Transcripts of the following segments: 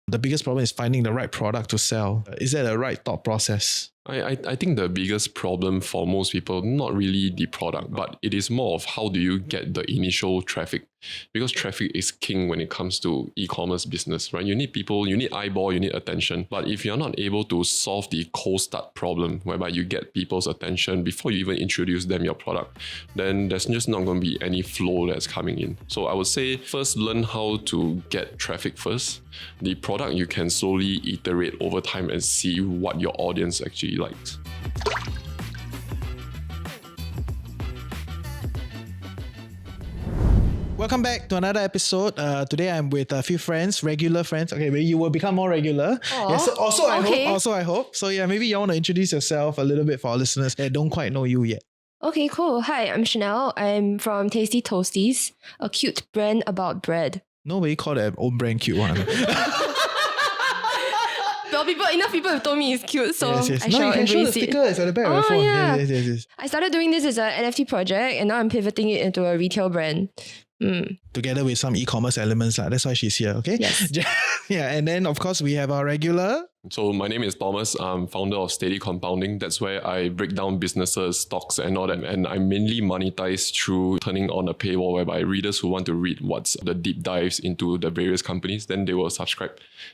The biggest problem is finding the right product to sell. Is that the right thought process? I think the biggest problem for most people, not really the product, but it is more of how do you get the initial traffic? Because traffic is king when it comes to e-commerce business, right? You need people, you need eyeball, you need attention. But if you're not able to solve the cold start problem, whereby you get people's attention before you even introduce them your product, then there's just not going to be any flow that's coming in. So I would say first learn how to get traffic first. The product you can slowly iterate over time and see what your audience actually likes. Welcome back to another episode. Today I'm with a few friends, regular friends. Okay, maybe you will become more regular. Yes, I hope. So yeah, maybe you want to introduce yourself a little bit for our listeners that don't quite know you yet. Okay, cool. Hi, I'm Chanel. I'm from Tasty Toasties, a cute brand about bread. Nobody call their own brand cute one. Well, enough people have told me it's cute, so yes. I shall you can show the embrace it. sticker. It's at the back of the phone. Yeah. Yes. I started doing this as an NFT project, and now I'm pivoting it into a retail brand. Together with some e-commerce elements. That's why she's here, okay? Yes. Yeah, and then of course we have our regular. So my name is Thomas. I'm founder of Steady Compounding. That's where I break down businesses, stocks and all that. And I mainly monetize through turning on a paywall whereby readers who want to read what's the deep dives into the various companies, then they will subscribe.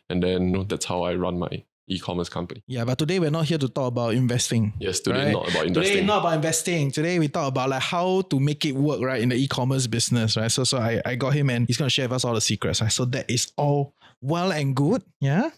And then that's how I run my e-commerce company. Yeah, but today we're not here to talk about investing. Yes, today not about investing. Today not about investing. Today we talk about like how to make it work, right, in the e-commerce business, right? So I got him and he's going to share with us all the secrets, right? So that is all well and good, yeah?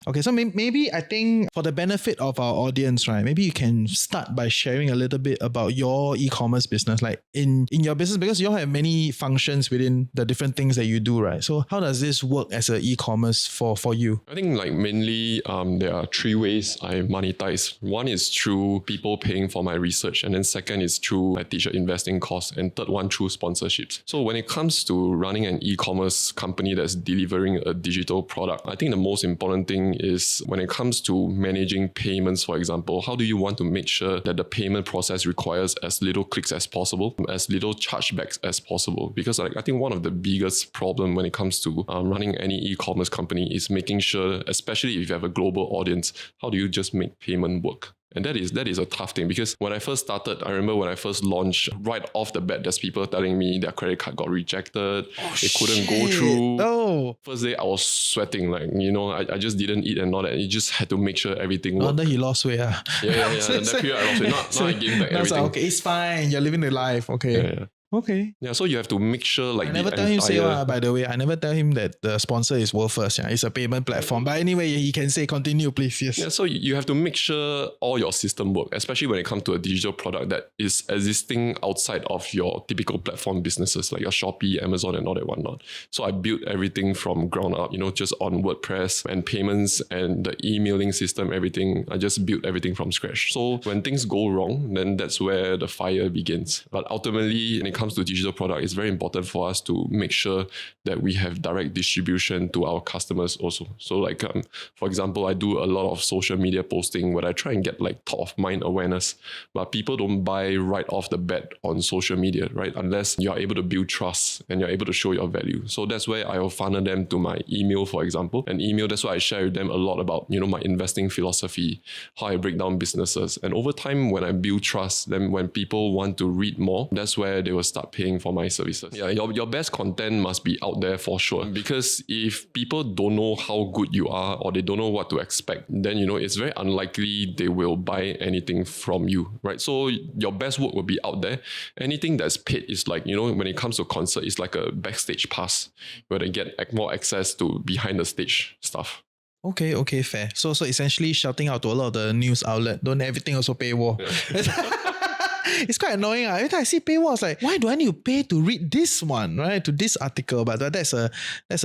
Okay, so maybe I think for the benefit of our audience, right, maybe you can start by sharing a little bit about your e-commerce business, like in your business, because you all have many functions within the different things that you do, right? So how does this work as an e-commerce for you? I think like mainly there are three ways I monetize. One is through people paying for my research, and then second is through I teach investing course, and third one through sponsorships. So when it comes to running an e-commerce company that's delivering a digital product, I think the most important thing is when it comes to managing payments, for example, how do you want to make sure that the payment process requires as little clicks as possible, as little chargebacks as possible? Because I think one of the biggest problem when it comes to running any e-commerce company is making sure, especially if you have a global audience, how do you just make payment work? And that is a tough thing, because when I first started, I remember when I first launched, right off the bat, there's people telling me their credit card got rejected, they couldn't go through. No. First day, I was sweating, like, I just didn't eat and all that. You just had to make sure everything worked. Wonder he lost weight. Yeah. That period I lost weight. Now I gained back everything. Okay, it's fine. You're living the life. Okay. Yeah. Okay. Yeah, so you have to make sure like I never tell him by the way, I never tell him that the sponsor is World First. Yeah, it's a payment platform. But anyway, he can say continue, please. Yes. Yeah, so you have to make sure all your system work, especially when it comes to a digital product that is existing outside of your typical platform businesses like your Shopee, Amazon, and all that whatnot. So I built everything from ground up, just on WordPress and payments and the emailing system, everything. I just built everything from scratch. So when things go wrong, then that's where the fire begins. But ultimately, when it comes to digital product, it's very important for us to make sure that we have direct distribution to our customers also. So like, for example, I do a lot of social media posting where I try and get like top of mind awareness, but people don't buy right off the bat on social media, right? Unless you're able to build trust and you're able to show your value. So that's where I will funnel them to my email, for example. And email, that's why I share with them a lot about, my investing philosophy, how I break down businesses. And over time, when I build trust, then when people want to read more, that's where they will start paying for my services. Yeah, your best content must be out there for sure. Because if people don't know how good you are or they don't know what to expect, then it's very unlikely they will buy anything from you, right? So your best work will be out there. Anything that's paid is like, when it comes to concert, it's like a backstage pass where they get more access to behind the stage stuff. Okay, fair. So essentially shouting out to a lot of the news outlet, don't everything also paywall. Yeah. It's quite annoying. Every time I see paywall, it's like, why do I need to pay to read this one, right? To this article? But that's a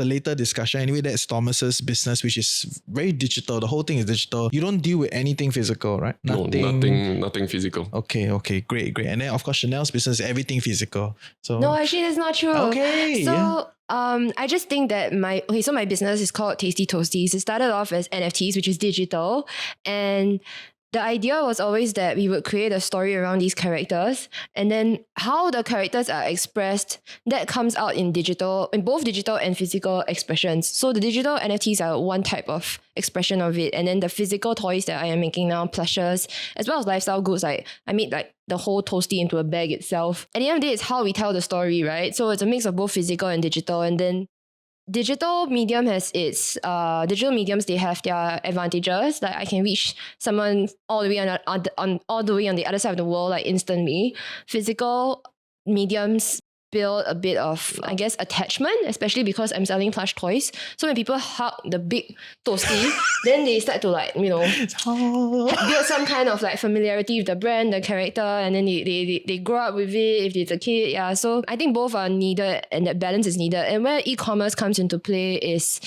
later discussion. Anyway, that's Thomas's business, which is very digital. The whole thing is digital. You don't deal with anything physical, right? Nothing physical. Okay, great. And then of course Chanel's business is everything physical. So no, actually that's not true. Okay. So yeah. I just think that my business is called Tasty Toasties. It started off as NFTs, which is digital, and the idea was always that we would create a story around these characters, and then how the characters are expressed, that comes out in both digital and physical expressions. So the digital NFTs are one type of expression of it, and then the physical toys that I am making now, plushes, as well as lifestyle goods, like I made like the whole Toasty into a bag itself. At the end of the day, it's how we tell the story, right? So it's a mix of both physical and digital, and then digital mediums, they have their advantages. Like I can reach someone all the way on the other side of the world, like instantly. Physical mediums build a bit of, I guess, attachment, especially because I'm selling plush toys. So when people hug the big Toasty, then they start to like, build some kind of like familiarity with the brand, the character, and then they grow up with it if it's a kid. Yeah. So I think both are needed, and that balance is needed. And where e-commerce comes into play is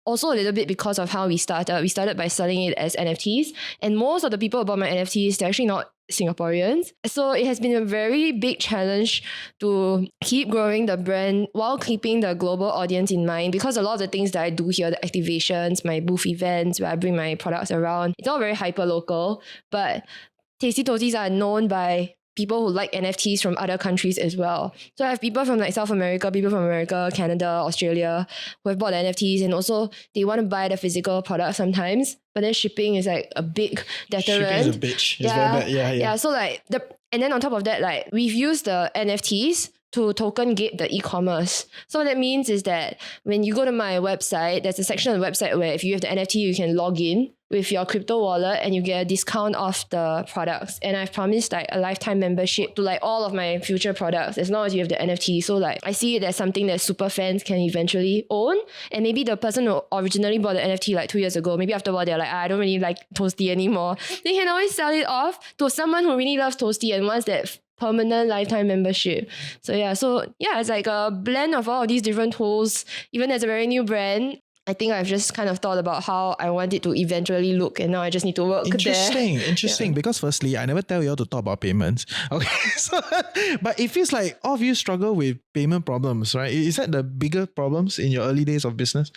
also a little bit because of how we started. We started by selling it as NFTs, and most of the people who bought my NFTs, they're actually not Singaporeans. So it has been a very big challenge to keep growing the brand while keeping the global audience in mind, because a lot of the things that I do here, the activations, my booth events where I bring my products around, it's all very hyper local. But Tasty Toasties are known by people who like NFTs from other countries as well. So I have people from like South America, people from America, Canada, Australia who have bought the NFTs, and also they want to buy the physical product sometimes, but then shipping is like a big deterrent. Shipping is a bitch. It's very bad. Yeah. So like and then on top of that, like we've used the NFTs to token gate the e-commerce. So what that means is that when you go to my website, there's a section of the website where if you have the NFT, you can log in with your crypto wallet and you get a discount off the products. And I've promised like a lifetime membership to like all of my future products as long as you have the NFT. So like I see it as something that super fans can eventually own. And maybe the person who originally bought the NFT like 2 years ago, maybe after a while they're like, I don't really like Toasty anymore. They can always sell it off to someone who really loves Toasty and wants that permanent lifetime membership. So it's like a blend of all of these different tools. Even as a very new brand, I think I've just kind of thought about how I want it to eventually look, and now I just need to work there. Interesting. Because firstly, I never tell you all to talk about payments. Okay, but it feels like all of you struggle with payment problems, right? Is that the bigger problems in your early days of business?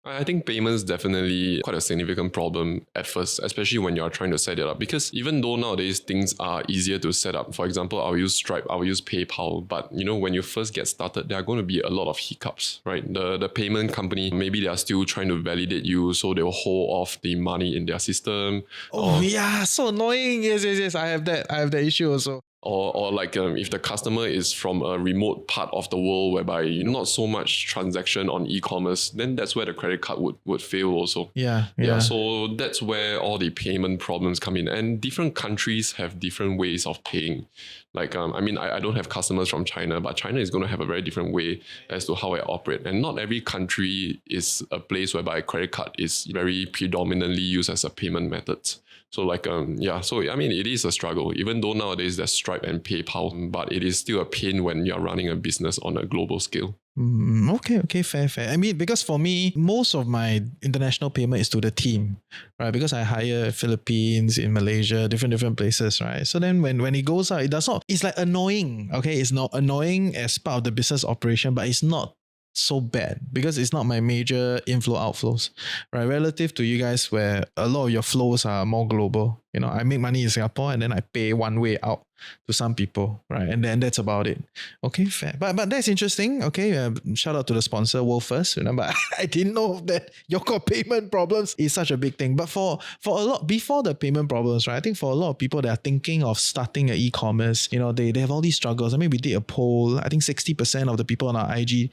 I think payments definitely quite a significant problem at first, especially when you're trying to set it up. Because even though nowadays things are easier to set up, for example, I'll use Stripe, I'll use PayPal, but when you first get started, there are going to be a lot of hiccups, right? The payment company, maybe they are still trying to validate you, so they'll hold off the money in their system. Yeah, so annoying. Yes. I have that issue also. Or like if the customer is from a remote part of the world whereby not so much transaction on e-commerce, then that's where the credit card would fail also. Yeah. So that's where all the payment problems come in. And different countries have different ways of paying. Like, I don't have customers from China, but China is going to have a very different way as to how I operate. And not every country is a place whereby credit card is very predominantly used as a payment method. So it is a struggle, even though nowadays there's Stripe and PayPal, but it is still a pain when you're running a business on a global scale. Okay, fair. I mean, because for me, most of my international payment is to the team, right? Because I hire Philippines, in Malaysia, different places, right? So then when it goes out, it does not, it's like annoying, okay? It's not annoying as part of the business operation, but it's not so bad because it's not my major inflow outflows, right? Relative to you guys where a lot of your flows are more global. I make money in Singapore and then I pay one way out to some people, right? And then that's about it. Okay, fair. But that's interesting. Okay, shout out to the sponsor, World First. But I didn't know that your core payment problems is such a big thing. But for a lot, before the payment problems, right? I think for a lot of people that are thinking of starting an e-commerce, they have all these struggles. I mean, we did a poll. I think 60% of the people on our IG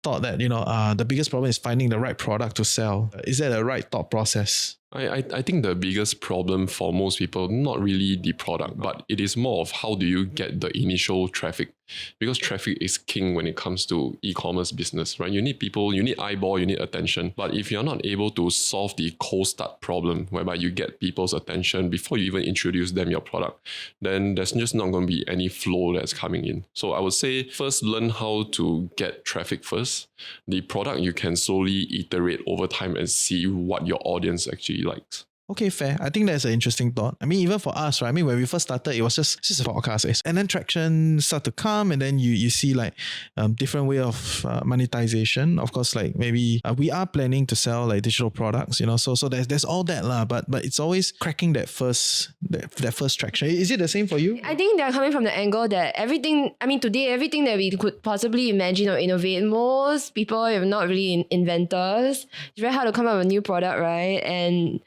thought that the biggest problem is finding the right product to sell. Is that the right thought process? I think the biggest problem for most people, not really the product, but it is more of how do you get the initial traffic, because traffic is king when it comes to e-commerce business, right? You need people, you need eyeball, you need attention. But if you're not able to solve the cold start problem, whereby you get people's attention before you even introduce them your product, then there's just not going to be any flow that's coming in. So I would say first learn how to get traffic first. The product you can slowly iterate over time and see what your audience actually likes. Okay, fair. I think that's an interesting thought. I mean, even for us, right? I mean, when we first started, it was just a podcast, and then traction start to come, and then you see like different way of monetization. Of course, like maybe we are planning to sell like digital products, So there's all that lah. But it's always cracking that first traction. Is it the same for you? I think they're coming from the angle that today everything that we could possibly imagine or innovate, most people are not really inventors. It's very hard to come up with a new product, right? And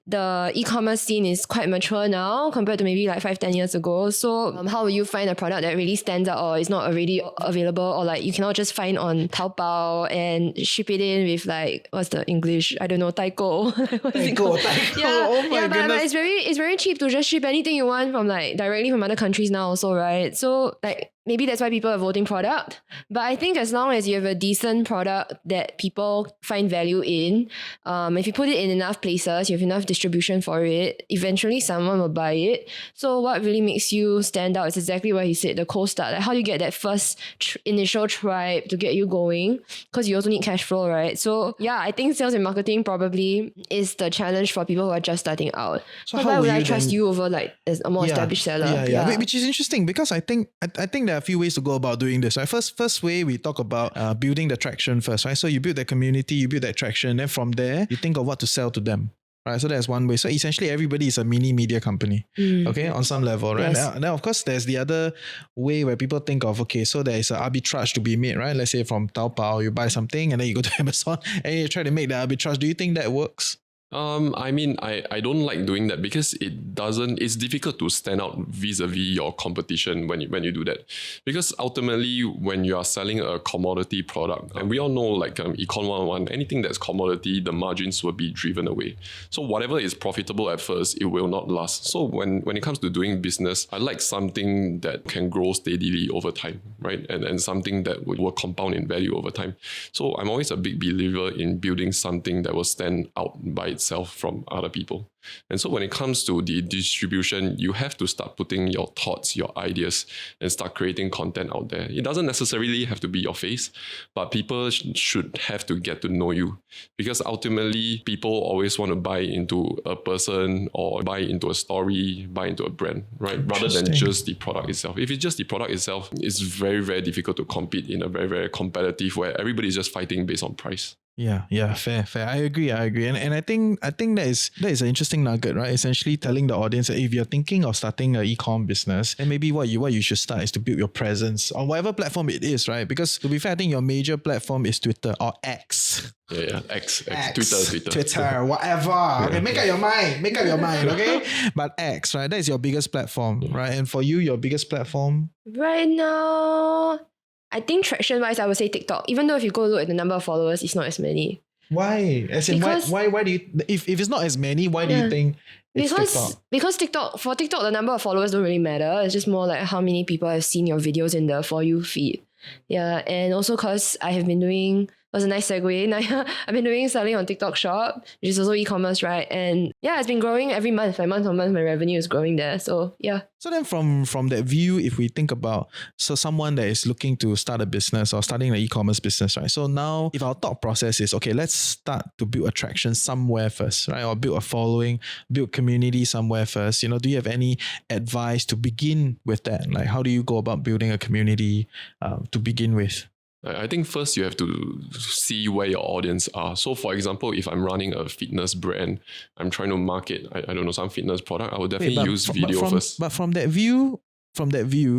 the e-commerce scene is quite mature now compared to maybe like 5-10 years ago. So how will you find a product that really stands out or is not already available, or like you cannot just find on Taobao and ship it in with like, what's the English? I don't know, Taiko. Taiko. Yeah, Oh my but goodness. it's very cheap to just ship anything you want from like directly from other countries now also, right? So like maybe that's why people are voting product. But I think as long as you have a decent product that people find value in, if you put it in enough places, you have enough distribution for it, eventually someone will buy it. So what really makes you stand out is exactly what he said, the cold start. Like how do you get that first initial tribe to get you going? Because you also need cash flow, right? So yeah, I think sales and marketing probably is the challenge for people who are just starting out. So why how would will I you trust then- you over like as a more established seller? Yeah. Which is interesting because I think there are a few ways to go about doing this. Right? First way we talk about building the traction first, right? So you build the community, you build that traction, then from there you think of what to sell to them. Right, so that's one way. So essentially, everybody is a mini media company, okay, on some level, right? Yes. Now, of course, there's the other way where people think of, okay, so there is an arbitrage to be made, right? Let's say from Taobao, you buy something and then you go to Amazon and you try to make the arbitrage. Do you think that works? I don't like doing that because it's difficult to stand out vis-a-vis your competition when you do that. Because ultimately, when you are selling a commodity product, and we all know like Econ 101, anything that's commodity, the margins will be driven away. So whatever is profitable at first, it will not last. So when it comes to doing business, I like something that can grow steadily over time, right? And something that will compound in value over time. So I'm always a big believer in building something that will stand out by itself from other people. And so when it comes to the distribution, you have to start putting your thoughts, your ideas, and start creating content out there. It doesn't necessarily have to be your face, but people should have to get to know you, because ultimately people always want to buy into a person or buy into a story, buy into a brand, right? Rather than just the product itself. If it's just the product itself, it's very, very difficult to compete in a very, very competitive where everybody's just fighting based on price. Yeah, fair. I agree. And I think that is an interesting nugget, right? Essentially telling the audience that if you're thinking of starting an e-com business, then maybe what you should start is to build your presence on whatever platform it is, right? Because to be fair, I think your major platform is Twitter or X. Yeah, X. Twitter, whatever. Okay, make up your mind, okay? But X, right? That is your biggest platform, right? And for you, your biggest platform? Right now, I think traction-wise, I would say TikTok. Even though if you go look at the number of followers, it's not as many. Why? As in, why do you, if it's not as many, why do you think it's TikTok? Because for TikTok, the number of followers don't really matter. It's just more like how many people have seen your videos in the For You feed. Yeah, and also because I have been doing, it was a nice segue. I've been doing selling on TikTok Shop, which is also e-commerce, right? And yeah, it's been growing every month. Like month on month, my revenue is growing there. So yeah. So then from that view, if we think about someone that is looking to start a business or starting an e-commerce business, right? So now if our thought process is, okay, let's start to build attraction somewhere first, right? Or build a following, build community somewhere first. Do you have any advice to begin with that? Like how do you go about building a community to begin with? I think first you have to see where your audience are. So for example, if I'm running a fitness brand, I'm trying to market, I don't know, some fitness product, I would definitely use video first. But from that view,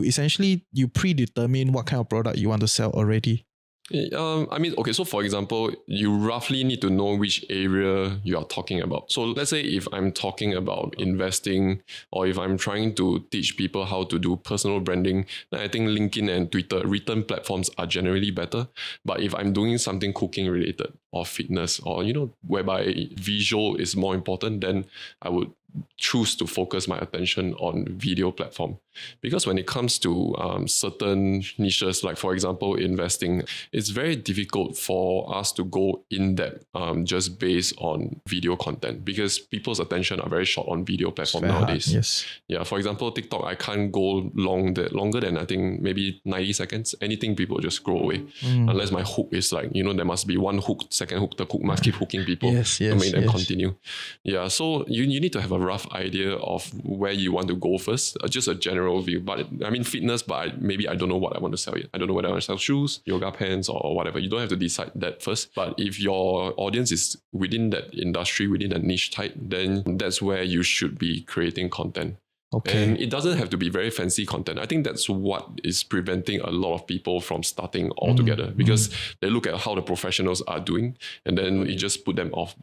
essentially you predetermine what kind of product you want to sell already. Okay, so for example, you roughly need to know which area you are talking about. So let's say if I'm talking about investing, or if I'm trying to teach people how to do personal branding, then I think LinkedIn and Twitter written platforms are generally better. But if I'm doing something cooking related or fitness, or whereby visual is more important, then I would choose to focus my attention on video platform. Because when it comes to certain niches, like for example, investing, it's very difficult for us to go in depth just based on video content, because people's attention are very short on video platform nowadays. Yes. Yeah, for example, TikTok, I can't go longer than I think maybe 90 seconds. Anything, people just scroll away. Unless my hook is like, there must be one hook, second hook, the hook must keep hooking people to make them continue. Yeah, so you need to have a rough idea of where you want to go first, just a general view. But I mean fitness, but maybe I don't know what I want to sell yet. I don't know whether I want to sell shoes, yoga pants or whatever. You don't have to decide that first. But if your audience is within that industry, within that niche type, then that's where you should be creating content. Okay. And it doesn't have to be very fancy content. I think that's what is preventing a lot of people from starting altogether, because they look at how the professionals are doing and then it just put them off.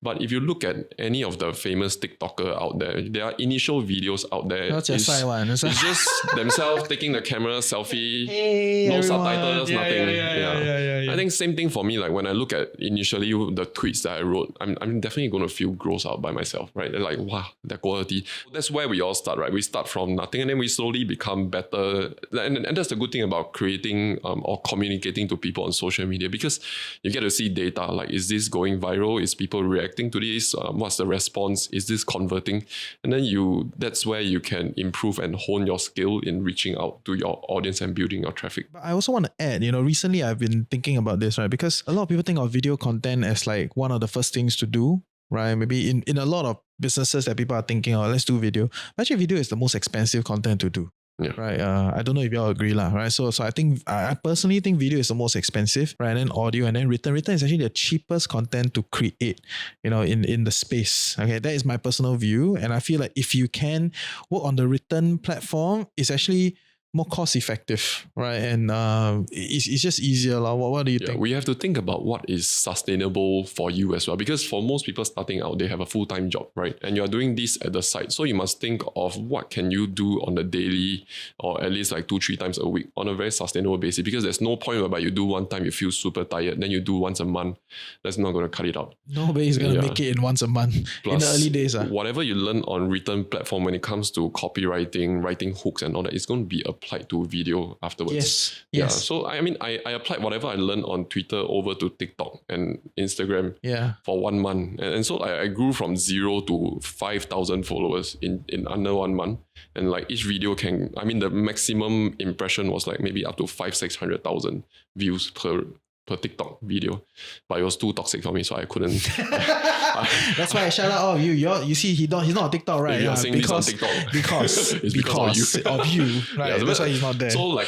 But if you look at any of the famous TikToker out there are initial videos out there. What's your side one? It's just themselves taking the camera, selfie, no everyone. subtitles, nothing. Yeah. I think same thing for me. Like when I look at initially the tweets that I wrote, I'm definitely going to feel grossed out by myself, right? They're like, wow, that quality. That's where we all start, right? We start from nothing and then we slowly become better. And that's the good thing about creating or communicating to people on social media, because you get to see data. Like, is this going viral? Is people reacting to this? What's the response? Is this converting? And then that's where you can improve and hone your skill in reaching out to your audience and building your traffic. But I also want to add, recently I've been thinking about this, right? Because a lot of people think of video content as like one of the first things to do, right? Maybe in a lot of businesses that people are thinking, oh, let's do video. But actually, video is the most expensive content to do. Yeah. Right. I don't know if you all agree, right? So I think I personally think video is the most expensive, right? And then audio and then written. Written is actually the cheapest content to create, in the space. Okay, that is my personal view, and I feel like if you can work on the written platform, it's actually more cost effective, right? And it's just easier. What do you think? We have to think about what is sustainable for you as well, because for most people starting out, they have a full-time job, right? And you're doing this at the side. So you must think of what can you do on the daily, or at least like 2-3 times a week on a very sustainable basis, because there's no point whereby you do one time, you feel super tired, then you do once a month. That's not going to cut it out. Nobody's going to make it in once a month. Plus, in the early days. Whatever you learn on written platform when it comes to copywriting, writing hooks and all that, it's going to be applied to video afterwards. Yes. So I mean, I applied whatever I learned on Twitter over to TikTok and Instagram for 1 month. And so I grew from 0 to 5,000 followers in under 1 month. And like each video the maximum impression was like maybe up to 500,000-600,000 views per TikTok video, but it was too toxic for me, so I couldn't. That's why I shout out all of you. You see, he's not on TikTok, right? You're saying this on TikTok because of you, right? That's why he's not there. So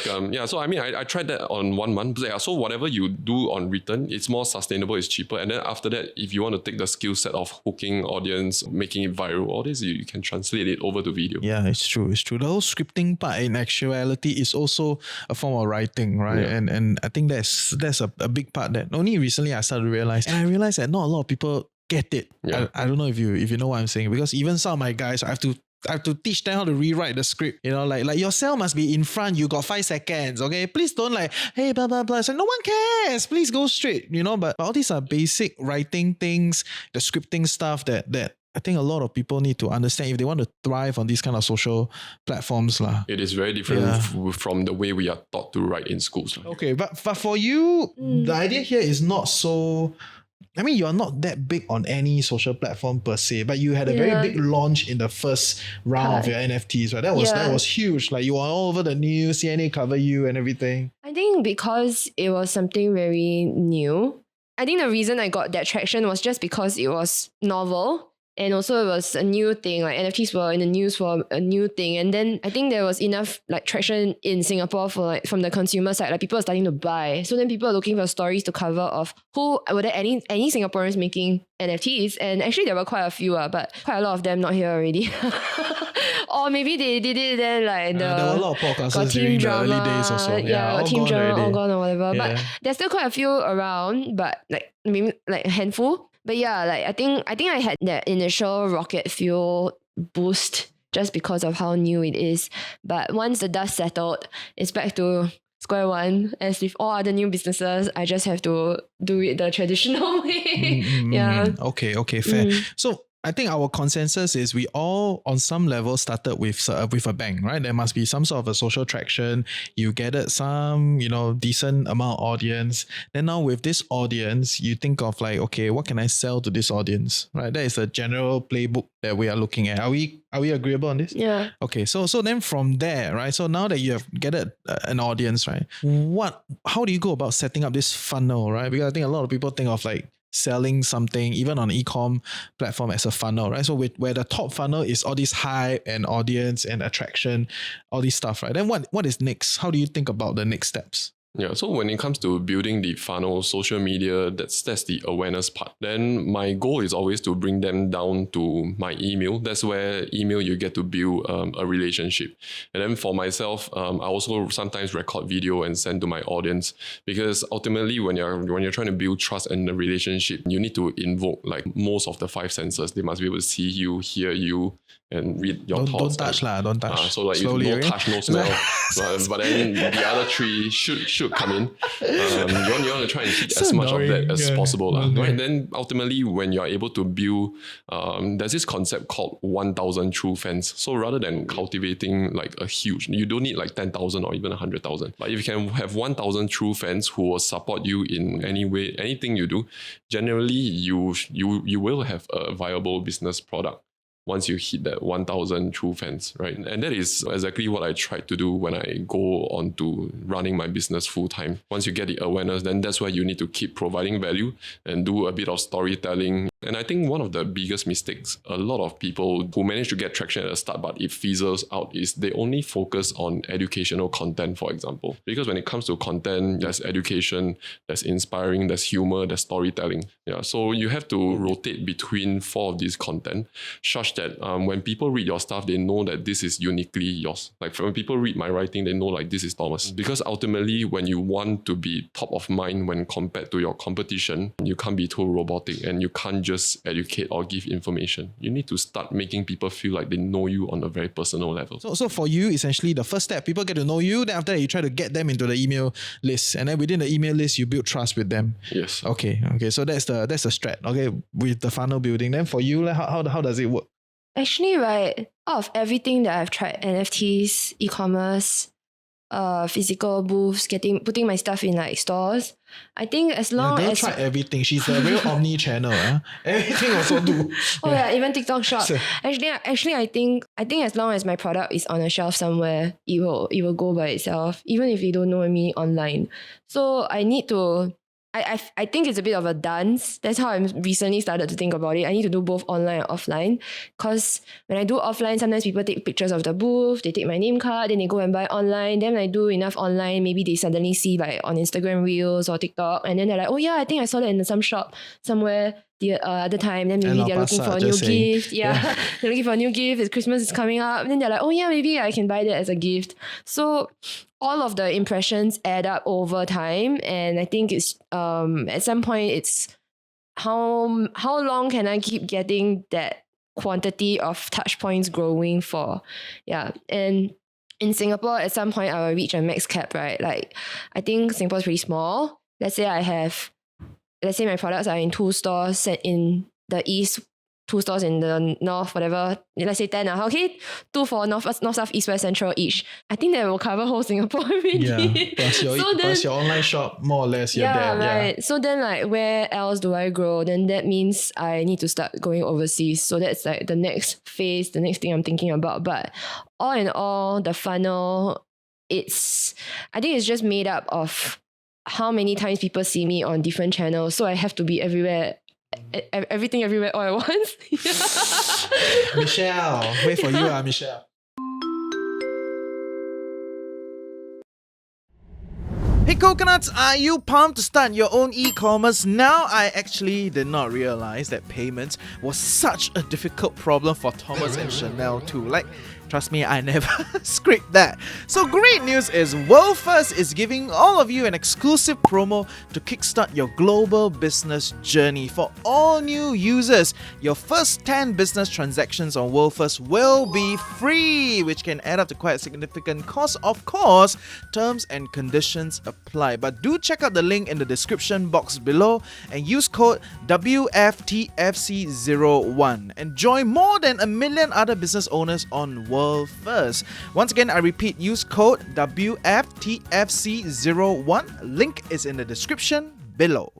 so I mean, I tried that on 1 month. So whatever you do on written, it's more sustainable, it's cheaper, and then after that, if you want to take the skill set of hooking audience, making it viral, all this, you can translate it over to video. Yeah, it's true. The whole scripting part in actuality is also a form of writing, right? Yeah. And I think that's a big part that only recently I started to realize. And I realized that not a lot of people get it. Yeah. I don't know if you know what I'm saying, because even some of my guys, I have to teach them how to rewrite the script. Like your cell must be in front. You got 5 seconds. Okay, please don't like, hey, blah blah blah. It's like no one cares. Please go straight. But all these are basic writing things, the scripting stuff that I think a lot of people need to understand if they want to thrive on these kind of social platforms. It is very different from the way we are taught to write in schools. Okay, but for you, the idea here is not so... I mean, you're not that big on any social platform per se, but you had a very big launch in the first round of your NFTs, right? That was huge. Like you were all over the news, CNA cover you and everything. I think because it was something very new. I think the reason I got that traction was just because it was novel. And also it was a new thing, like NFTs were in the news for a new thing. And then I think there was enough like traction in Singapore for like from the consumer side, like people are starting to buy. So then people are looking for stories to cover of were there any Singaporeans making NFTs? And actually there were quite a few, but quite a lot of them not here already. Or maybe they did it then like there were a lot of podcasts during the early days also. Yeah, team drama all gone or whatever. Yeah. But there's still quite a few around, but like maybe like a handful. But yeah, like I think I had that initial rocket fuel boost just because of how new it is. But once the dust settled, it's back to square one. As with all other new businesses, I just have to do it the traditional way. Yeah. Okay, fair. So I think our consensus is we all on some level started with a bang, right? There must be some sort of a social traction. You gathered some, decent amount of audience. Then now with this audience, you think of like, okay, what can I sell to this audience, right? That is a general playbook that we are looking at. Are we agreeable on this? Yeah. Okay, so then from there, right? So now that you have gathered an audience, right? How do you go about setting up this funnel, right? Because I think a lot of people think of like selling something even on e-com platform as a funnel, right? So where the top funnel is all this hype and audience and attraction, all this stuff, right? Then what is next? How do you think about the next steps? Yeah, so when it comes to building the funnel, social media, that's the awareness part. Then my goal is always to bring them down to my email. That's where email you get to build a relationship. And then for myself, I also sometimes record video and send to my audience, because ultimately when you're trying to build trust and a relationship, you need to invoke like most of the 5 senses. They must be able to see you, hear you, and read your thoughts. Don't touch. So like slowly, no touch, no smell. but then the other 3 should come in. You want to try and hit So as much of that annoying. as Yeah. possible. Okay. Right? Then ultimately when you're able to build, there's this concept called 1,000 true fans. So rather than cultivating like a huge, you don't need like 10,000 or even 100,000. But if you can have 1,000 true fans who will support you in any way, anything you do, generally you will have a viable business product once you hit that 1,000 true fans, right? And that is exactly what I tried to do when I go on to running my business full time. Once you get the awareness, then that's why you need to keep providing value and do a bit of storytelling. And I think one of the biggest mistakes a lot of people who manage to get traction at the start, but it fizzles out, is they only focus on educational content, for example. Because when it comes to content, there's education, there's inspiring, there's humor, there's storytelling. Yeah, so you have to rotate between 4 of these content, such that when people read your stuff, they know that this is uniquely yours. Like when people read my writing, they know like this is Thomas. Because ultimately, when you want to be top of mind when compared to your competition, you can't be too robotic and you can't just educate or give information. You need to start making people feel like they know you on a very personal level. So for you, essentially, the first step, people get to know you. Then after that, you try to get them into the email list, and then within the email list, you build trust with them. Yes. Okay. So that's the strat. Okay, with the funnel building. Then for you, like, how does it work? Actually, right, out of everything that I've tried, NFTs, e-commerce, physical booths, putting my stuff in like stores, I think as long Don't as try everything. She's a real omni-channel. Everything also do. even TikTok Shop. So- Actually, I think as long as my product is on a shelf somewhere, it will go by itself, even if you don't know me online. So I need to. I think it's a bit of a dance. That's how I recently started to think about it. I need to do both online and offline, because when I do offline, sometimes people take pictures of the booth, they take my name card, then they go and buy online. Then when I do enough online, maybe they suddenly see like on Instagram Reels or TikTok, and then they're like, oh yeah, I think I saw that in some shop somewhere the other time. Then maybe they're looking for a new gift. Yeah. They're looking for a new gift. It's Christmas is coming up. And then they're like, oh yeah, maybe I can buy that as a gift. So all of the impressions add up over time, and I think it's at some point it's how long can I keep getting that quantity of touch points growing for? Yeah. And in Singapore, at some point I will reach a max cap, right? Like I think Singapore is pretty small. Let's say my products are in 2 stores set in the east, 2 stores in the north, whatever. Let's say 10. Okay, 2 for north, south, east, west, central each. I think that will cover whole Singapore already. Yeah, plus your online shop, more or less, you're there. Right. Yeah. So then like where else do I grow? Then that means I need to start going overseas. So that's like the next phase, the next thing I'm thinking about. But all in all, the funnel, I think it's just made up of how many times people see me on different channels. So I have to be everywhere, everything everywhere all at once. Michelle, wait for you, Michelle. Hey coconuts, are you pumped to start your own e-commerce? Now I actually did not realize that payments was such a difficult problem for Thomas and Chanel too. Like, Trust me, I never scraped that. So great news is World First is giving all of you an exclusive promo to kickstart your global business journey. For all new users, your first 10 business transactions on World First will be free, which can add up to quite a significant cost. Of course, terms and conditions apply. But do check out the link in the description box below and use code WFTFC01 and join more than 1 million other business owners on World First. Once again, I repeat, use code WFTFC01. Link is in the description below.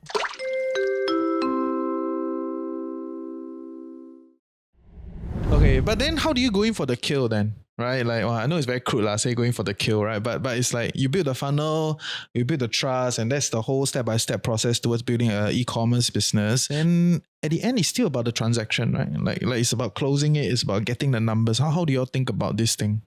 Okay, but then how do you go in for the kill then? Right, like well, I know it's very crude, say going for the kill, right? But it's like you build a funnel, you build the trust, and that's the whole step-by-step process towards building an e-commerce business. And at the end, it's still about the transaction, right? Like it's about closing it, it's about getting the numbers. How do you all think about this thing?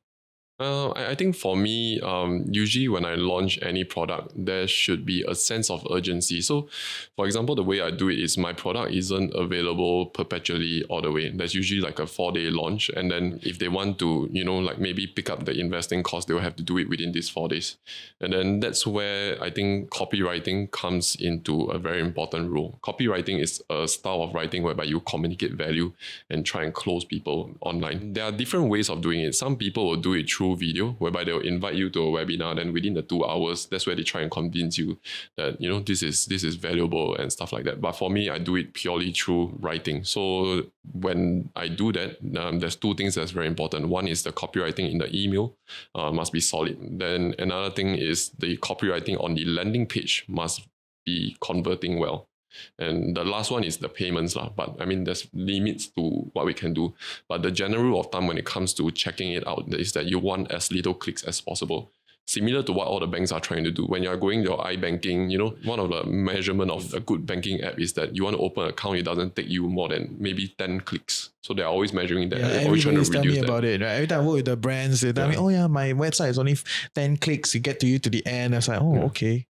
I think for me, usually when I launch any product, there should be a sense of urgency. So, for example, the way I do it is my product isn't available perpetually all the way. There's usually like a 4-day launch. And then if they want to, like maybe pick up the investing cost, they will have to do it within these 4 days. And then that's where I think copywriting comes into a very important role. Copywriting is a style of writing whereby you communicate value and try and close people online. There are different ways of doing it. Some people will do it through video, whereby they'll invite you to a webinar, then within the 2 hours, that's where they try and convince you that this is valuable and stuff like that. But for me, I do it purely through writing. So when I do that, there's 2 things that's very important. One is the copywriting in the email must be solid. Then another thing is the copywriting on the landing page must be converting well. And the last one is the payments. But I mean, there's limits to what we can do. But the general rule of thumb when it comes to checking it out is that you want as little clicks as possible. Similar to what all the banks are trying to do. When you're going your iBanking, one of the measurement of a good banking app is that you want to open an account, it doesn't take you more than maybe 10 clicks. So they're always measuring that. Yeah, always trying to everybody's telling me reduce about it, right? Every time I work with the brands, they tell me, oh yeah, my website is only 10 clicks to get to you to the end. I was like, okay.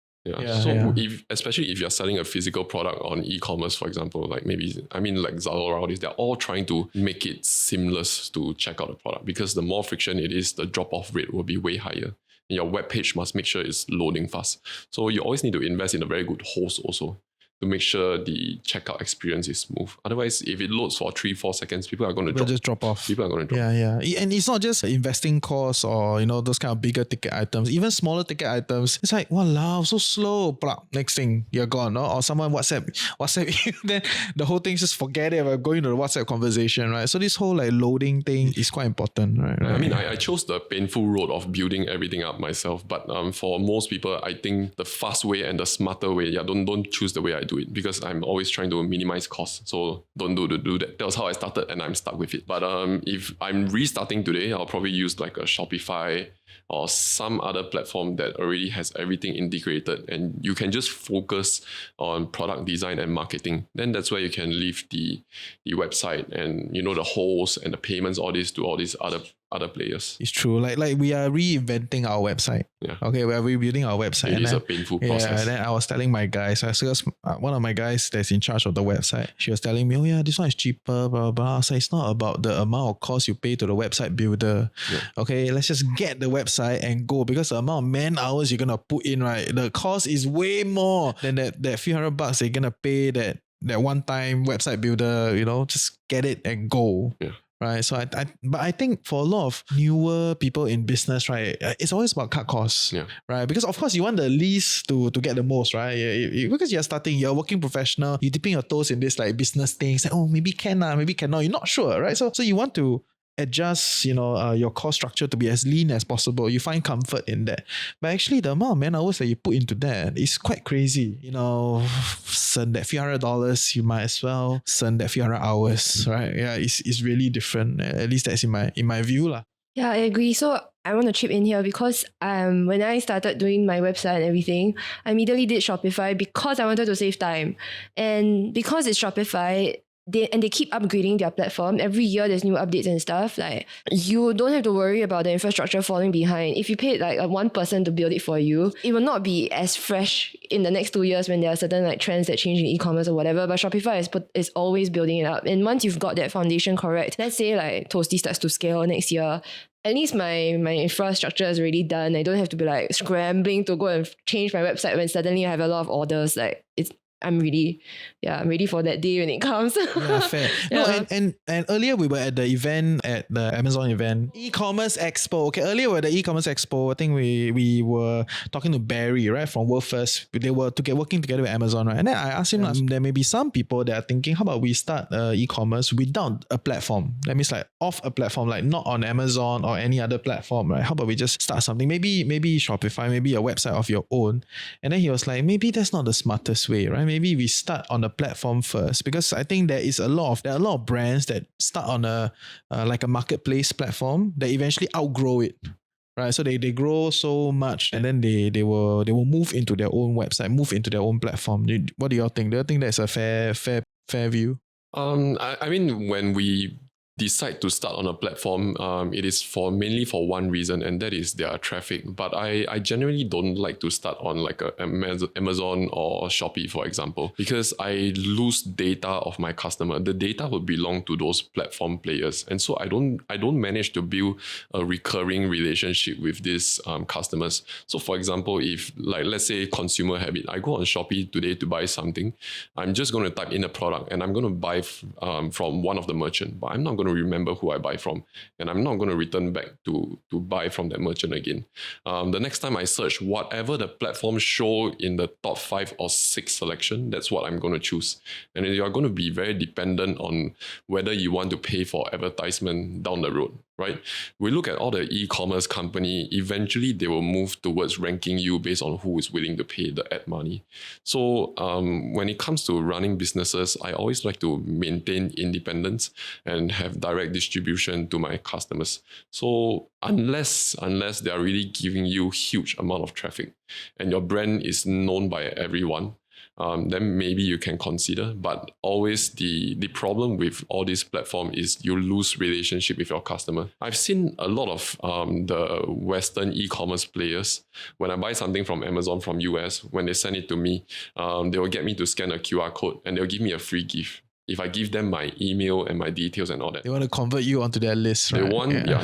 Especially if you're selling a physical product on e-commerce, for example, like Zalora, they're all trying to make it seamless to check out the product, because the more friction it is, the drop-off rate will be way higher. And your web page must make sure it's loading fast. So you always need to invest in a very good host also, to make sure the checkout experience is smooth. Otherwise, if it loads for 3-4 seconds, people are going to just drop off. People are going to drop. Yeah. And it's not just investing costs or those kind of bigger ticket items. Even smaller ticket items, it's like, wow, so slow. Blah, next thing, you're gone. No? Or someone WhatsApp you, then the whole thing just forget it about going to the WhatsApp conversation, right? So this whole loading thing is quite important, right? I mean, I chose the painful road of building everything up myself. But for most people, I think the fast way and the smarter way, don't choose the way I do it, because I'm always trying to minimize costs. So don't do that. That was how I started, and I'm stuck with it. But if I'm restarting today, I'll probably use like a Shopify or some other platform that already has everything integrated, and you can just focus on product design and marketing. Then that's where you can leave the website and the host and the payments, all this to all these other players. It's true. Like we are reinventing our website. Yeah. Okay, we are rebuilding our website. It is a painful process. Yeah, then I was telling my guys, one of my guys that's in charge of the website, she was telling me, oh yeah, this one is cheaper, blah, blah, blah. So it's not about the amount of cost you pay to the website builder. Yeah. Okay, let's just get the website and go, because the amount of man hours you're going to put in, right, the cost is way more than that few $100 they're going to pay that one-time website builder, just get it and go. Yeah. Right. So I think for a lot of newer people in business, right, it's always about cut costs. Yeah. Right. Because of course you want the least to get the most, right? Because you're starting, you're a working professional, you're dipping your toes in this business things. Like, oh, maybe can, maybe cannot. You're not sure, right? So you want to adjust, your cost structure to be as lean as possible. You find comfort in that. But actually, the amount of man hours that you put into that is quite crazy. Send that few $100, you might as well send that few 100 hours, right? Yeah, it's really different. At least that's in my view, lah. Yeah, I agree. So I want to chip in here because when I started doing my website and everything, I immediately did Shopify because I wanted to save time. And because it's Shopify, they keep upgrading their platform. Every year there's new updates and stuff. Like you don't have to worry about the infrastructure falling behind. If you paid like one person to build it for you, it will not be as fresh in the next 2 years when there are certain like trends that change in e-commerce or whatever. But Shopify is always building it up. And once you've got that foundation correct, let's say like Toasty starts to scale next year, at least my infrastructure is already done. I don't have to be like scrambling to go and change my website when suddenly I have a lot of orders. Like I'm ready for that day when it comes. Yeah, fair. Yeah. No, and earlier we were at the event, at the Amazon event, e-commerce expo. Okay, earlier we were at the e-commerce expo. I think we were talking to Barry, right, from World First. They were working together with Amazon, right? And then I asked him, there may be some people that are thinking, how about we start e-commerce without a platform? That means like off a platform, like not on Amazon or any other platform, right? How about we just start something? Maybe Shopify, maybe a website of your own. And then he was like, maybe that's not the smartest way, right? Maybe we start on the platform first, because I think there are a lot of brands that start on a like a marketplace platform that eventually outgrow it, right? So they grow so much, and then they will move into their own website, move into their own platform. What do y'all think? Do you think that's a fair view? I mean, when we decide to start on a platform, it is mainly for one reason, and that is their traffic. But I generally don't like to start on like a Amazon or Shopee, for example, because I lose data of my customer. The data will belong to those platform players, and so I don't manage to build a recurring relationship with these customers. So for example, if like let's say consumer habit, I go on Shopee today to buy something, I'm just going to type in a product and I'm going to buy from one of the merchant, but I'm not going to remember who I buy from, and I'm not going to return back to buy from that merchant again. The next time I search, whatever the platform show in the top 5 or 6 selection, that's what I'm going to choose. And you're going to be very dependent on whether you want to pay for advertisement down the road, right? We look at all the e-commerce company, eventually they will move towards ranking you based on who is willing to pay the ad money. So when it comes to running businesses, I always like to maintain independence and have direct distribution to my customers. So unless they are really giving you huge amount of traffic and your brand is known by everyone, then maybe you can consider. But always the problem with all these platforms is you lose relationship with your customer. I've seen a lot of the Western e-commerce players, when I buy something from Amazon from US, when they send it to me, they will get me to scan a QR code and they'll give me a free gift if I give them my email and my details and all that. They want to convert you onto their list, right?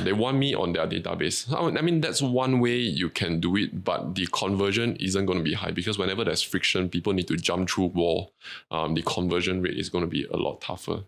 They want me on their database. I mean, that's one way you can do it, but the conversion isn't going to be high because whenever there's friction, people need to jump through wall. The conversion rate is going to be a lot tougher.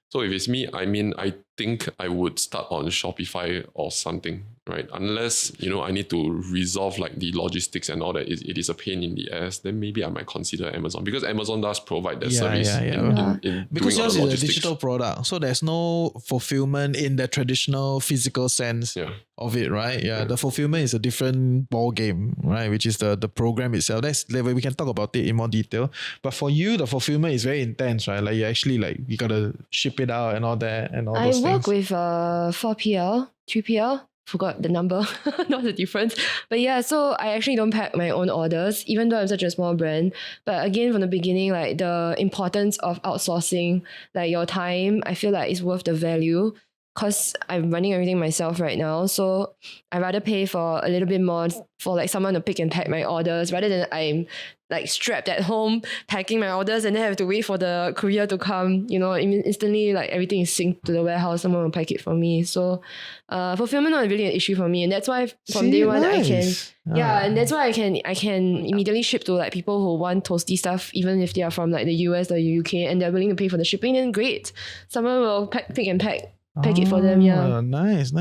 So if it's me, I mean, I think I would start on Shopify or something, right? Unless, I need to resolve like the logistics and all that. It is a pain in the ass. Then maybe I might consider Amazon because Amazon does provide that service. In because doing yours all the is a digital product. So there's no fulfillment in the traditional physical sense of it, right? Yeah. The fulfillment is a different ball game, right? Which is the program itself. We can talk about it in more detail. But for you, the fulfillment is very intense, right? Like you actually you gotta ship it out and all that and all those things. I work with 4PL, 3PL. Forgot the number, not the difference. But yeah, so I actually don't pack my own orders, even though I'm such a small brand. But again, from the beginning, like the importance of outsourcing, like your time, I feel like it's worth the value because I'm running everything myself right now. So I'd rather pay for a little bit more for like someone to pick and pack my orders rather than I'm like strapped at home packing my orders and then have to wait for the courier to come. Instantly like everything is synced to the warehouse. Someone will pack it for me. So fulfillment not really an issue for me, and that's why from day one I can and that's why I can immediately ship to like people who want Toasty stuff, even if they are from like the US or UK and they're willing to pay for the shipping. Then great, someone will pick and pack it for them. Nice.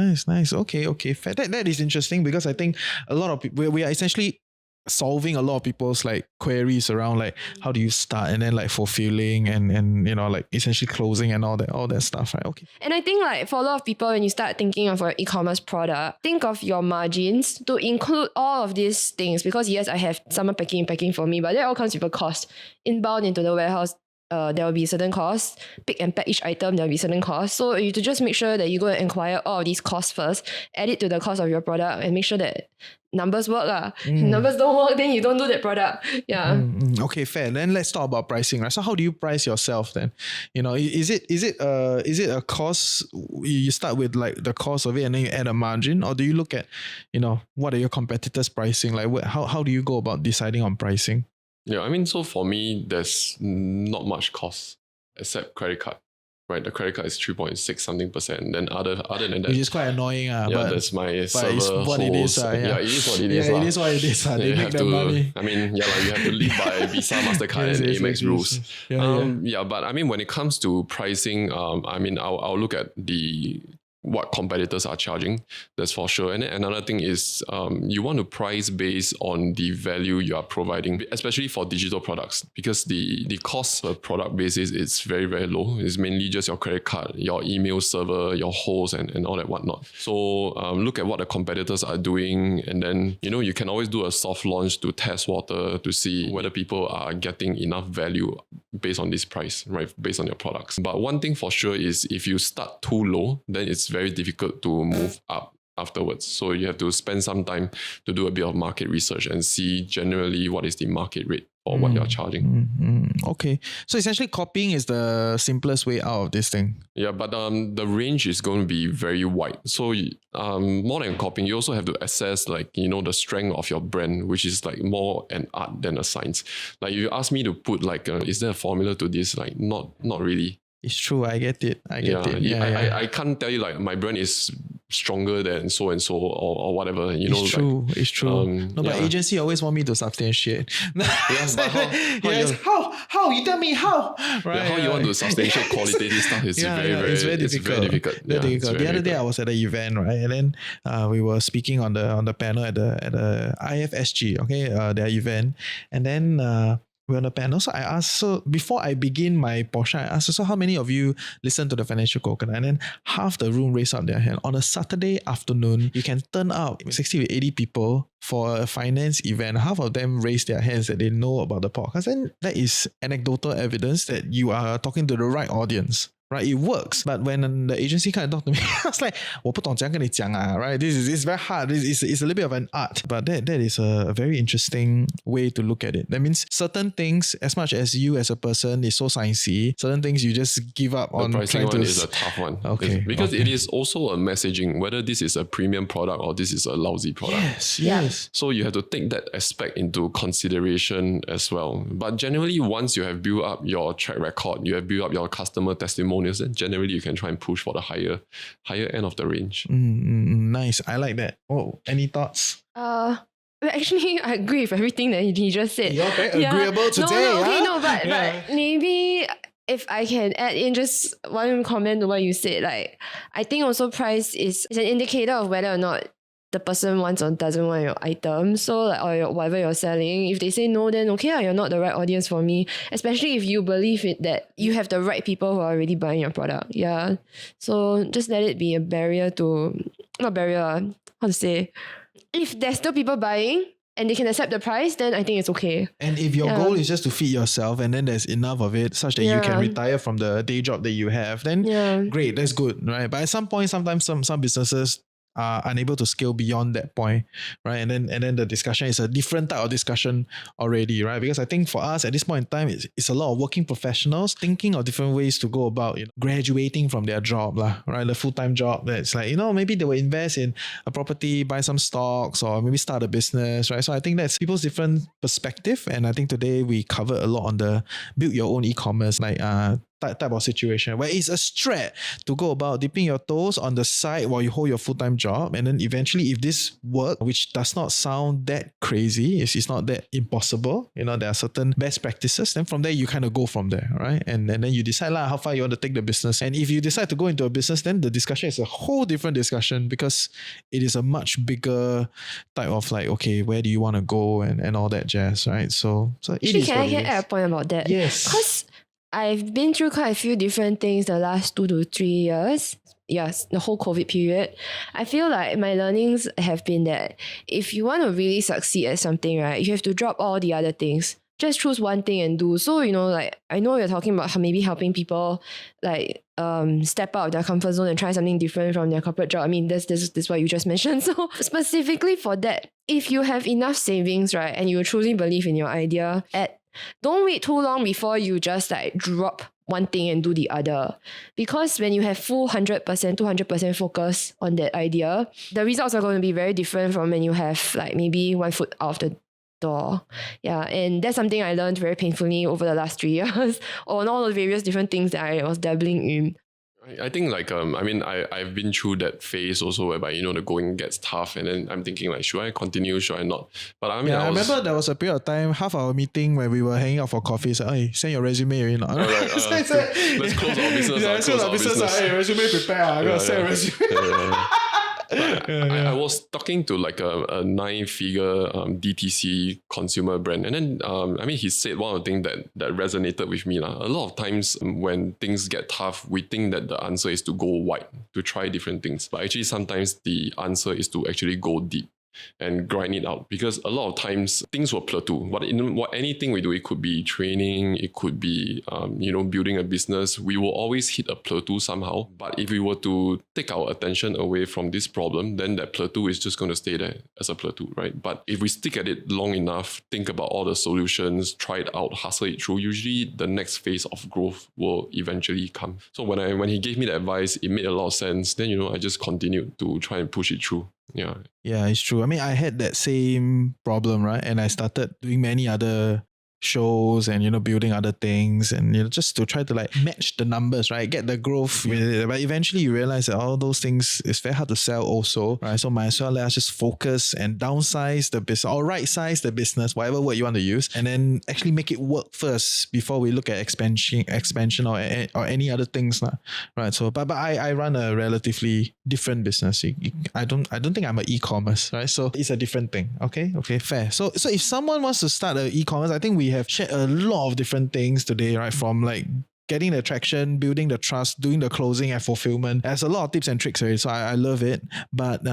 Okay. Fair. That is interesting because I think a lot of people, we are essentially solving a lot of people's like queries around like how do you start and then like fulfilling and like essentially closing and all that stuff, right? Okay. And I think like for a lot of people, when you start thinking of an e-commerce product, think of your margins to include all of these things, because yes, I have someone packing for me, but that all comes with a cost. Inbound into the warehouse, there will be certain costs. Pick and pack each item, there will be certain costs. So you to just make sure that you go and inquire all of these costs first, add it to the cost of your product, and make sure that numbers work. If numbers don't work, then you don't do that product. Yeah. Okay, fair. Then let's talk about pricing, right? So how do you price yourself then? You know, is it a cost? You start with like the cost of it and then you add a margin, or do you look at, you know, what are your competitors' pricing? Like how do you go about deciding on pricing? Yeah, I mean, so for me, there's not much cost except credit card, right? The credit card is 3.6 something percent. Then other than that, Which is quite annoying. yeah, but that's my it's server what it is. host. Yeah. It is what it Yeah, is. it is what it is. They You make have their money. I mean, yeah, like you have to live by Visa, MasterCard, Yes, and yes, Amex yes, rules. yes. Yeah. But I mean, when it comes to pricing, I mean, I'll look at what competitors are charging, that's for sure. And then another thing is you want to price based on the value you are providing, especially for digital products, because the cost per product basis is very, very low. It's mainly just your credit card, your email server, your host, and all that whatnot. So look at what the competitors are doing, and then, you know, you can always do a soft launch to test water to see whether people are getting enough value based on this price, right? Based on your products. But one thing for sure is if you start too low, then it's very difficult to move up afterwards. So you have to spend some time to do a bit of market research and see generally what is the market rate for what you're charging. Okay. So essentially copying is the simplest way out of this thing. Yeah, but the range is going to be very wide. So more than copying, you also have to assess, like, you know, the strength of your brand, which is like more an art than a science. Like you ask me to put like, is there a formula to this? Like not really. It's true. I get it. I can't tell you like my brand is stronger than so and so or whatever. You know, it's true. It's true. But agency always want me to substantiate. Yes, but how? You tell me how? Right. How you want to substantiate qualitative stuff is it's very difficult. The other day I was at an event, right, and then we were speaking on the panel at the IFSG, their event, and then. We're on the panel. So I asked, so before I begin my portion, I asked, so how many of you listen to the Financial Coconut? And then half the room raised up their hand. On a Saturday afternoon, you can turn out 60 to 80 people for a finance event. Half of them raise their hands that they know about the podcast. And that is anecdotal evidence that you are talking to the right audience. Right, it works. But when the agency kind of talked to me, I was like, 我不懂怎样跟你讲啊, right? It's very hard. It's a little bit of an art. But that is a very interesting way to look at it. That means certain things, as much as you as a person is so sciencey, certain things you just give up on. The pricing one is a tough one. Okay. Because it is also a messaging, whether this is a premium product or this is a lousy product. Yes. So you have to take that aspect into consideration as well. But generally, once you have built up your track record, you have built up your customer testimonials, then generally you can try and push for the higher end of the range. Nice. I like that. Oh, any thoughts? Actually, I agree with everything that he just said. You're very agreeable today. But maybe if I can add in just one comment to what you said, like, I think also price is an indicator of whether or not the person wants or doesn't want your item. So like, or whatever you're selling, if they say no, then okay, you're not the right audience for me. Especially if you believe it that you have the right people who are already buying your product. Yeah. So just let it be a barrier to, not barrier, how to say, if there's still people buying and they can accept the price, then I think it's okay. And if your goal is just to feed yourself and then there's enough of it such that you can retire from the day job that you have, then great, that's good, right? But at some point, sometimes some businesses are unable to scale beyond that point, right? And then the discussion is a different type of discussion already, right? Because I think for us at this point in time, it's a lot of working professionals thinking of different ways to go about graduating from their job, right? The full-time job that's like, maybe they will invest in a property, buy some stocks, or maybe start a business, right? So I think that's people's different perspective. And I think today we covered a lot on the build your own e-commerce, like type of situation where it's a stretch to go about dipping your toes on the side while you hold your full-time job, and then eventually if this works, which does not sound that crazy, it's not that impossible, there are certain best practices, then from there you kind of go from there, right? And then you decide how far you want to take the business. And if you decide to go into a business, then the discussion is a whole different discussion because it is a much bigger type of like, okay, where do you want to go and all that jazz, right? So actually, can I add a point about that? Yes. Because I've been through quite a few different things the last 2 to 3 years. Yes, the whole COVID period. I feel like my learnings have been that if you want to really succeed at something, right, you have to drop all the other things. just choose one thing and do. So, like, I know you're talking about maybe helping people like step out of their comfort zone and try something different from their corporate job. I mean, this what you just mentioned. So specifically for that, if you have enough savings, right, and you truly believe in your idea, don't wait too long before you just like drop one thing and do the other. Because when you have full 100%, 200% focus on that idea, the results are going to be very different from when you have like maybe 1 foot out of the door. Yeah, and that's something I learned very painfully over the last 3 years on all the various different things that I was dabbling in. I think like I've been through that phase also whereby the going gets tough, and then I'm thinking like, should I continue, should I not? But I mean, I remember there was a period of time, half our meeting when we were hanging out for coffee, said, hey, send your resume or not. Let's close our business. Let's close our business. Hey, resume prepare. I gotta send a resume. I was talking to like a 9-figure DTC consumer brand, and then he said one of the things that resonated with me. A lot of times when things get tough, we think that the answer is to go wide, to try different things, but actually sometimes the answer is to actually go deep and grind it out, because a lot of times things will plateau. But anything we do, it could be training, it could be building a business, we will always hit a plateau somehow. But if we were to take our attention away from this problem, then that plateau is just going to stay there as a plateau, right? But if we stick at it long enough, think about all the solutions, try it out, hustle it through, usually the next phase of growth will eventually come. So when he gave me the advice, it made a lot of sense. Then I just continued to try and push it through. Yeah, it's true. I mean, I had that same problem, right? And I started doing many other shows and building other things and just to try to like match the numbers, right? Get the growth with it. But eventually you realize that all those things is very hard to sell also, right? So might as well let us just focus and downsize the business or right size the business, whatever word you want to use, and then actually make it work first before we look at expansion or any other things, right? So but I run a relatively different business. I don't think I'm an e-commerce, right? So it's a different thing. Okay, fair. So if someone wants to start an e-commerce, I think we have shared a lot of different things today, right? From like getting the traction, building the trust, doing the closing and fulfillment. There's a lot of tips and tricks already, so I love it. But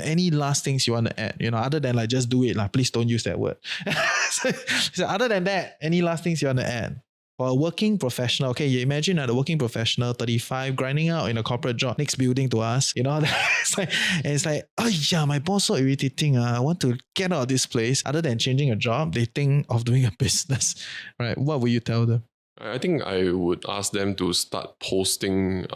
any last things you want to add, other than like just do it, please don't use that word. so other than that, any last things you want to add? For a working professional, okay, you imagine a working professional, 35, grinding out in a corporate job, next building to us, it's like, oh yeah, my boss so irritating. I want to get out of this place. Other than changing a job, they think of doing a business, right? What will you tell them? I think I would ask them to start posting,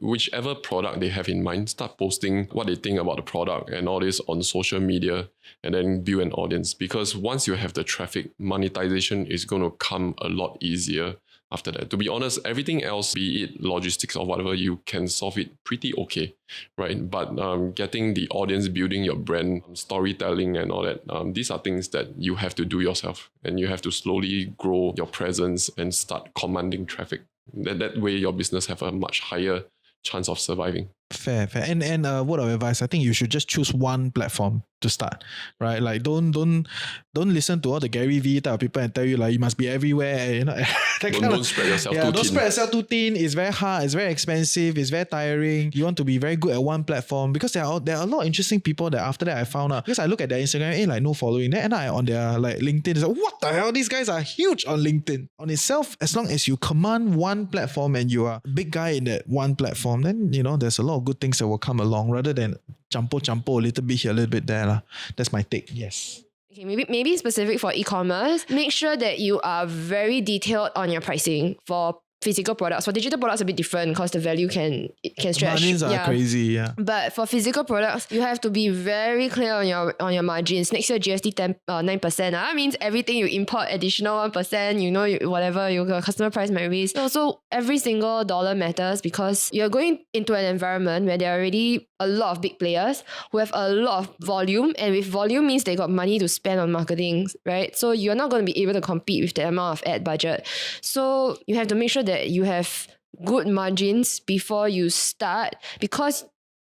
whichever product they have in mind, start posting what they think about the product and all this on social media, and then build an audience. Because once you have the traffic, monetization is going to come a lot easier after that. To be honest, everything else, be it logistics or whatever, you can solve it pretty okay, right? But getting the audience, building your brand, storytelling and all that, these are things that you have to do yourself, and you have to slowly grow your presence and start commanding traffic. That way your business have a much higher chance of surviving. Fair. And word of advice, I think you should just choose one platform to start, right? Like don't listen to all the Gary Vee type of people and tell you like you must be everywhere, Don't spread yourself too thin. Don't spread yourself too thin. It's very hard, it's very expensive, it's very tiring. You want to be very good at one platform, because there are a lot of interesting people that after that I found out, because I look at their Instagram, like no following, then I on their like LinkedIn, it's like, what the hell? These guys are huge on LinkedIn. On itself, as long as you command one platform and you are a big guy in that one platform, then there's a lot of good things that will come along rather than jumpo a little bit here, a little bit there. That's my take. Yes. Okay, maybe specific for e-commerce, make sure that you are very detailed on your pricing. For physical products, for digital products, a bit different because the value can stretch. Margins are crazy, yeah. But for physical products, you have to be very clear on your margins. Next year GST 9%. Means everything you import additional 1%. Whatever your customer price might raise. So every single dollar matters, because you're going into an environment where there are already a lot of big players who have a lot of volume, and with volume means they got money to spend on marketing, right? So you're not going to be able to compete with the amount of ad budget. So you have to make sure that you have good margins before you start, because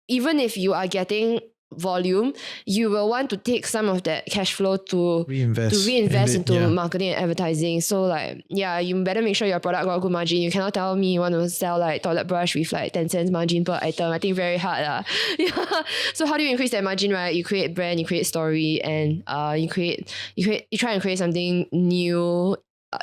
even if you are getting volume, you will want to take some of that cash flow to Reinvest into yeah. marketing and advertising. So like, yeah, you better make sure your product got a good margin. You cannot tell me you want to sell like toilet brush with like 10 cents margin per item. I think very hard. Yeah. So how do you increase that margin, right? You create brand, you create story, and you try and create something new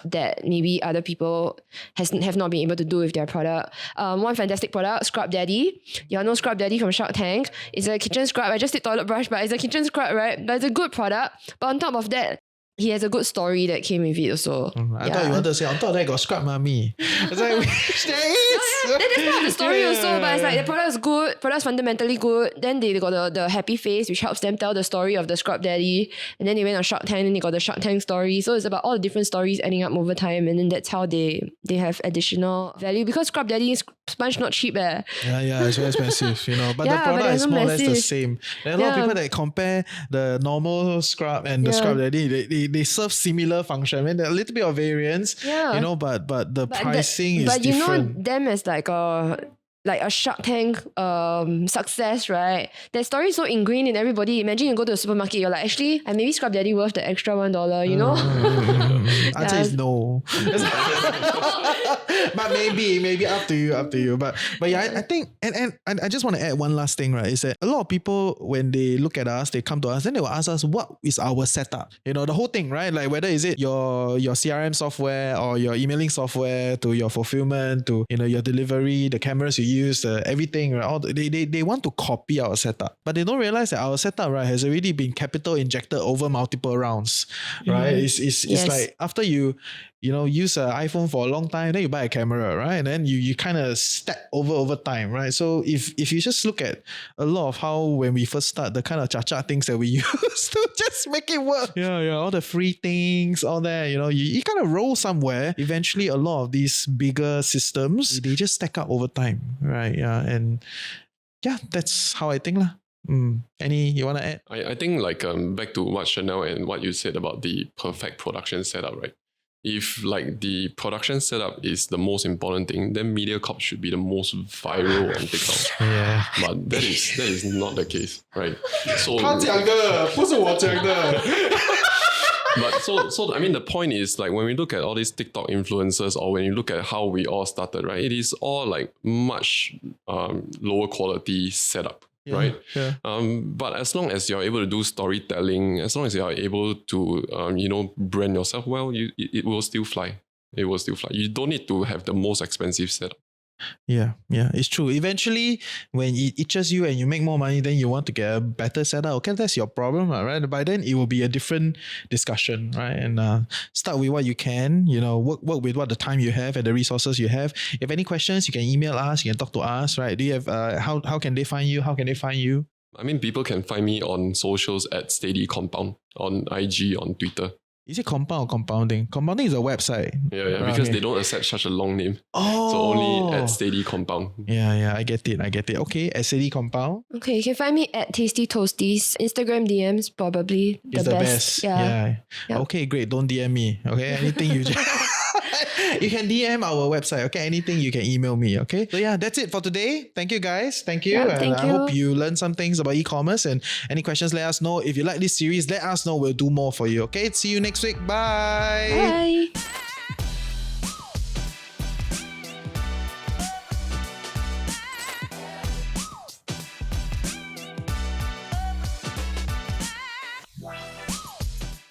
that maybe other people have not been able to do with their product. One fantastic product, Scrub Daddy. You all know Scrub Daddy from Shark Tank. It's a kitchen scrub. I just did toilet brush, but it's a kitchen scrub, right? But it's a good product. But on top of that, he has a good story that came with it also. I thought you wanted to say, on top of that got Scrub Mommy. It's like, there is. That's part of the story also, but it's like the product is good, product's fundamentally good. Then they got the happy face, which helps them tell the story of the Scrub Daddy. And then they went on Shark Tank and they got the Shark Tank story. So it's about all the different stories adding up over time. And then that's how they have additional value. Because Scrub Daddy is sponge not cheap. Yeah, it's very expensive, you know. But the Yeah, but product they're is not more or less the massive. same. There are a lot of Yeah. people that compare the normal scrub and the Scrub Daddy. They serve similar function. I mean, there are a little bit of variance, Yeah. you know, but the But pricing is but you different. know them as like a Shark Tank success, right? That story is so ingrained in everybody. Imagine you go to a supermarket, you're like, actually, I maybe Scrub Daddy worth the extra $1, you know? I'd say it's no. But maybe up to you. But yeah, I think and I just want to add one last thing, right? Is that a lot of people when they look at us, they come to us, then they will ask us what is our setup. You know, the whole thing, right? Like whether is it your CRM software or your emailing software to your fulfillment to your delivery, the cameras you use, everything, right? All they want to copy our setup, but they don't realize that our setup, right, has already been capital injected over multiple rounds, right? It's like after you use an iPhone for a long time, then you buy a camera, right? And then you kind of step over time, right? So if you just look at a lot of how when we first start, the kind of cha-cha things that we use to just make it work. Yeah, all the free things, all that, you kind of roll somewhere. Eventually, a lot of these bigger systems, they just stack up over time, right? Yeah, and yeah, that's how I think lah. Any you want to add? I think like back to what Chanel and what you said about the perfect production setup, right? If like the production setup is the most important thing, then MediaCorp should be the most viral on TikTok. Yeah. But that is not the case, right? So 他讲的，不是我讲的。 But so I mean the point is like when we look at all these TikTok influencers or when you look at how we all started, right? It is all like much lower quality setup. Right. Yeah. But as long as you're able to do storytelling, as long as you're able to, brand yourself well, it will still fly. It will still fly. You don't need to have the most expensive setup. Yeah, it's true. Eventually, when it itches you and you make more money, then you want to get a better setup. Okay, that's your problem, right? By then, it will be a different discussion, right? And start with what you can, work with what the time you have and the resources you have. If you have any questions, you can email us, you can talk to us, right? Do you have, how can they find you? How can they find you? I mean, people can find me on socials at Steady Compound, on IG, on Twitter. Is it compound or compounding? Compounding is a website. Yeah, because they don't accept such a long name. Oh. So only at Steady Compound. Yeah, I get it. Okay, at Steady Compound. Okay, you can find me at Tasty Toasties. Instagram DMs probably It's the best. Yeah. Yep. Okay, great. Don't DM me. Okay, anything you just... You can DM our website, okay? Anything you can email me, okay? So yeah, that's it for today. Thank you guys. Thank you. Yeah, and thank I you. hope you learned some things about e-commerce and any questions, let us know. If you like this series, let us know. We'll do more for you, okay? See you next week. Bye. Bye.